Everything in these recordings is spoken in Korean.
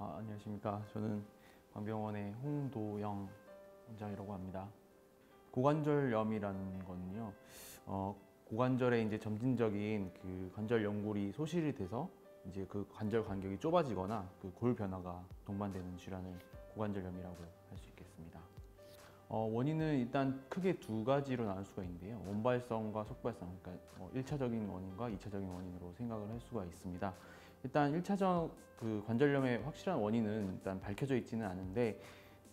안녕하십니까. 저는 광병원의 홍도영 원장이라고 합니다. 고관절염이라는 거는요, 고관절의 이제 점진적인 그 관절 연골이 소실이 돼서 이제 그 관절 간격이 좁아지거나 그 골 변화가 동반되는 질환을 고관절염이라고 할 수 있겠습니다. 원인은 일단 크게 두 가지로 나눌 수가 있는데요. 원발성과 속발성, 그러니까 1차적인 원인과 2차적인 원인으로 생각을 할 수가 있습니다. 일단 1차적 그 관절염의 확실한 원인은 일단 밝혀져 있지는 않은데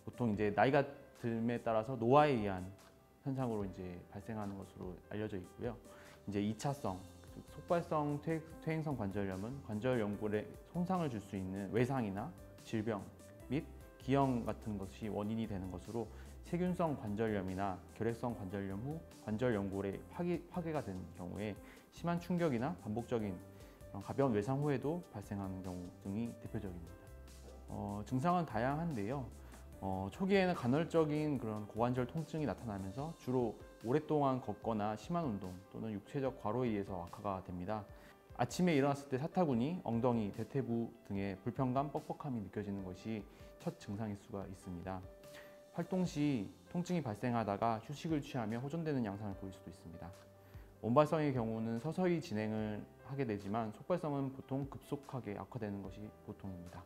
보통 이제 나이가 듦에 따라서 노화에 의한 현상으로 이제 발생하는 것으로 알려져 있고요. 이제 2차성 속발성 퇴행성 관절염은 관절 연골에 손상을 줄 수 있는 외상이나 질병 및 기형 같은 것이 원인이 되는 것으로 세균성 관절염이나 결핵성 관절염 후 관절 연골에 파괴가 된 경우에 심한 충격이나 반복적인 가벼운 외상 후에도 발생하는 경우 등이 대표적입니다. 증상은 다양한데요. 초기에는 간헐적인 그런 고관절 통증이 나타나면서 주로 오랫동안 걷거나 심한 운동 또는 육체적 과로에 의해서 악화가 됩니다. 아침에 일어났을 때 사타구니, 엉덩이, 대퇴부 등의 불편감, 뻑뻑함이 느껴지는 것이 첫 증상일 수가 있습니다. 활동 시 통증이 발생하다가 휴식을 취하며 호전되는 양상을 보일 수도 있습니다. 원발성의 경우는 서서히 진행을 하게 되지만 속발성은 보통 급속하게 악화되는 것이 보통입니다.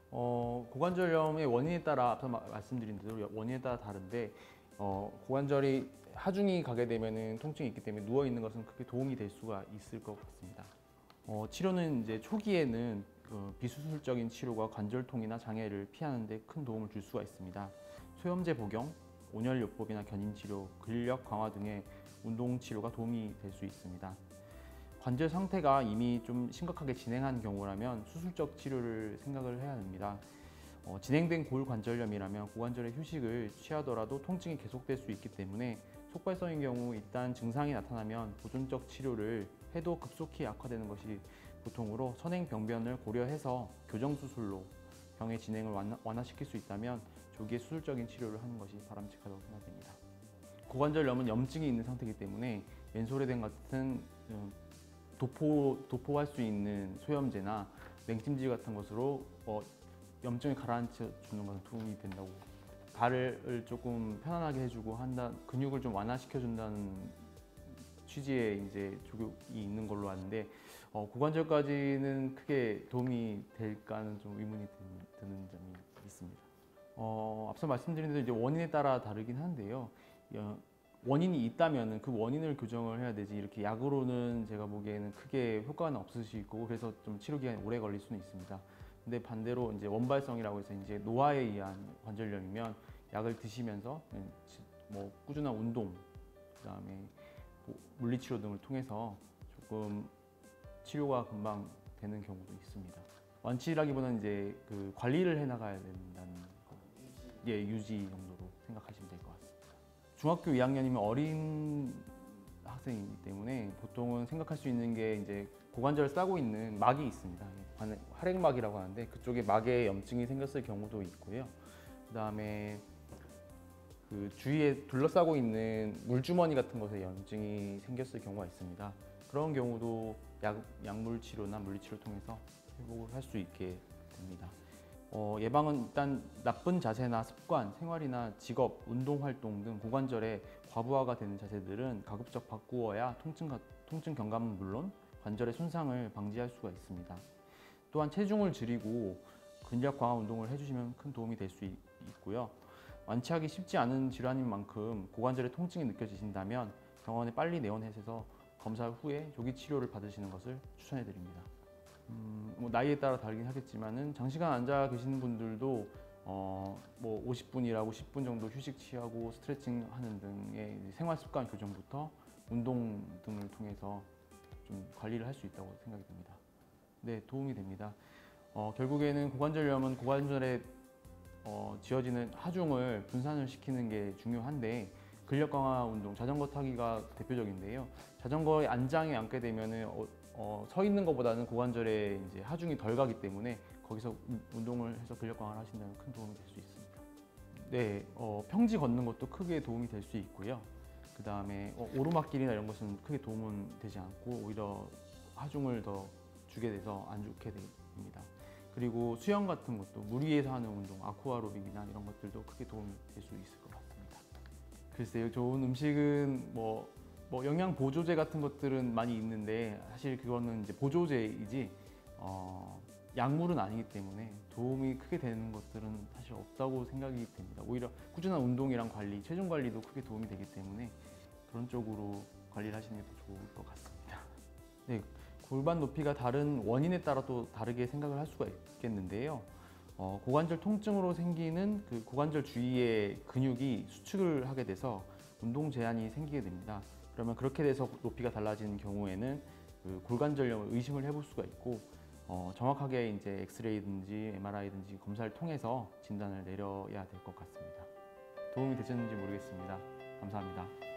고관절염의 원인에 따라 앞서 말씀드린 대로 원인에 따라 다른데 고관절이 하중이 가게 되면 통증이 있기 때문에 누워 있는 것은 크게 도움이 될 수가 있을 것 같습니다. 치료는 이제 초기에는 비수술적인 치료가 관절통이나 장애를 피하는 데 큰 도움을 줄 수가 있습니다. 소염제 복용, 온열요법이나 견인치료, 근력 강화 등의 운동치료가 도움이 될 수 있습니다. 관절 상태가 이미 좀 심각하게 진행한 경우라면 수술적 치료를 생각을 해야 합니다. 진행된 골관절염이라면 고관절의 휴식을 취하더라도 통증이 계속될 수 있기 때문에 속발성인 경우 일단 증상이 나타나면 보존적 치료를 해도 급속히 악화되는 것이 보통으로 선행병변을 고려해서 교정수술로 병의 진행을 완화시킬 수 있다면 조기에 수술적인 치료를 하는 것이 바람직하다고 생각됩니다. 고관절염은 염증이 있는 상태이기 때문에 맨소레덴 같은 도포할 수 있는 소염제나 냉찜질 같은 것으로 염증을 가라앉혀 주는 것은 도움이 된다고. 발을 조금 편안하게 해주고 근육을 좀 완화시켜 준다는 취지의 이제 조교이 있는 걸로 아는데 고관절까지는 크게 도움이 될까는 좀 의문이 드는 점이 있습니다. 앞서 말씀드린 대로 이제 원인에 따라 다르긴 한데요. 원인이 있다면 그 원인을 교정을 해야 되지 이렇게 약으로는 제가 보기에는 크게 효과는 없으실 거고 그래서 좀 치료 기간이 오래 걸릴 수는 있습니다. 근데 반대로 이제 원발성이라고 해서 이제 노화에 의한 관절염이면 약을 드시면서 뭐 꾸준한 운동, 그다음에 물리치료 등을 통해서 조금 치료가 금방 되는 경우도 있습니다. 완치라기보다는 이제 그 관리를 해나가야 된다는 거, 유지 정도로 생각하시면 될 것 같습니다. 중학교 2학년이면 어린 학생이기 때문에 보통은 생각할 수 있는 게 이제 고관절을 싸고 있는 막이 있습니다. 활액막이라고 하는데 그쪽에 막에 염증이 생겼을 경우도 있고요. 그다음에 그 주위에 둘러싸고 있는 물주머니 같은 곳에 염증이 생겼을 경우가 있습니다. 그런 경우도 약물 치료나 물리치료를 통해서 회복을 할 수 있게 됩니다. 예방은 일단 나쁜 자세나 습관, 생활이나 직업, 운동활동 등 고관절에 과부하가 되는 자세들은 가급적 바꾸어야 통증 경감은 물론 관절의 손상을 방지할 수가 있습니다. 또한 체중을 줄이고 근력 강화 운동을 해주시면 큰 도움이 될 수 있고요. 완치하기 쉽지 않은 질환인 만큼 고관절에 통증이 느껴지신다면 병원에 빨리 내원해서 검사 후에 조기 치료를 받으시는 것을 추천해 드립니다. 뭐 나이에 따라 다르긴 하겠지만은 장시간 앉아 계시는 분들도 뭐 50분이라고 10분 정도 휴식 취하고 스트레칭 하는 등의 생활 습관 교정부터 운동 등을 통해서 좀 관리를 할 수 있다고 생각이 듭니다. 네, 도움이 됩니다. 결국에는 고관절염은 고관절에 지어지는 하중을 분산을 시키는 게 중요한데 근력 강화 운동, 자전거 타기가 대표적인데요. 자전거에 안장에 앉게 되면은 서 있는 것보다는 고관절에 이제 하중이 덜 가기 때문에 거기서 운동을 해서 근력 강화를 하신다면 큰 도움이 될 수 있습니다. 네, 평지 걷는 것도 크게 도움이 될 수 있고요. 그 다음에 오르막길이나 이런 것은 크게 도움은 되지 않고 오히려 하중을 더 주게 돼서 안 좋게 됩니다. 그리고 수영 같은 것도 물 위에서 하는 운동, 아쿠아로빅이나 이런 것들도 크게 도움이 될 수 있을 것 같습니다. 글쎄요, 좋은 음식은 영양 보조제 같은 것들은 많이 있는데 사실 그거는 이제 보조제이지 약물은 아니기 때문에 도움이 크게 되는 것들은 사실 없다고 생각이 됩니다. 오히려 꾸준한 운동이랑 관리, 체중 관리도 크게 도움이 되기 때문에 그런 쪽으로 관리를 하시는 게 더 좋을 것 같습니다. 네, 골반 높이가 다른 원인에 따라 또 다르게 생각을 할 수가 있겠는데요. 고관절 통증으로 생기는 그 고관절 주위의 근육이 수축을 하게 돼서 운동 제한이 생기게 됩니다. 그러면 그렇게 돼서 높이가 달라지는 경우에는 그 골관절염을 의심을 해볼 수가 있고 정확하게 이제 엑스레이든지 MRI든지 검사를 통해서 진단을 내려야 될 것 같습니다. 도움이 되셨는지 모르겠습니다. 감사합니다.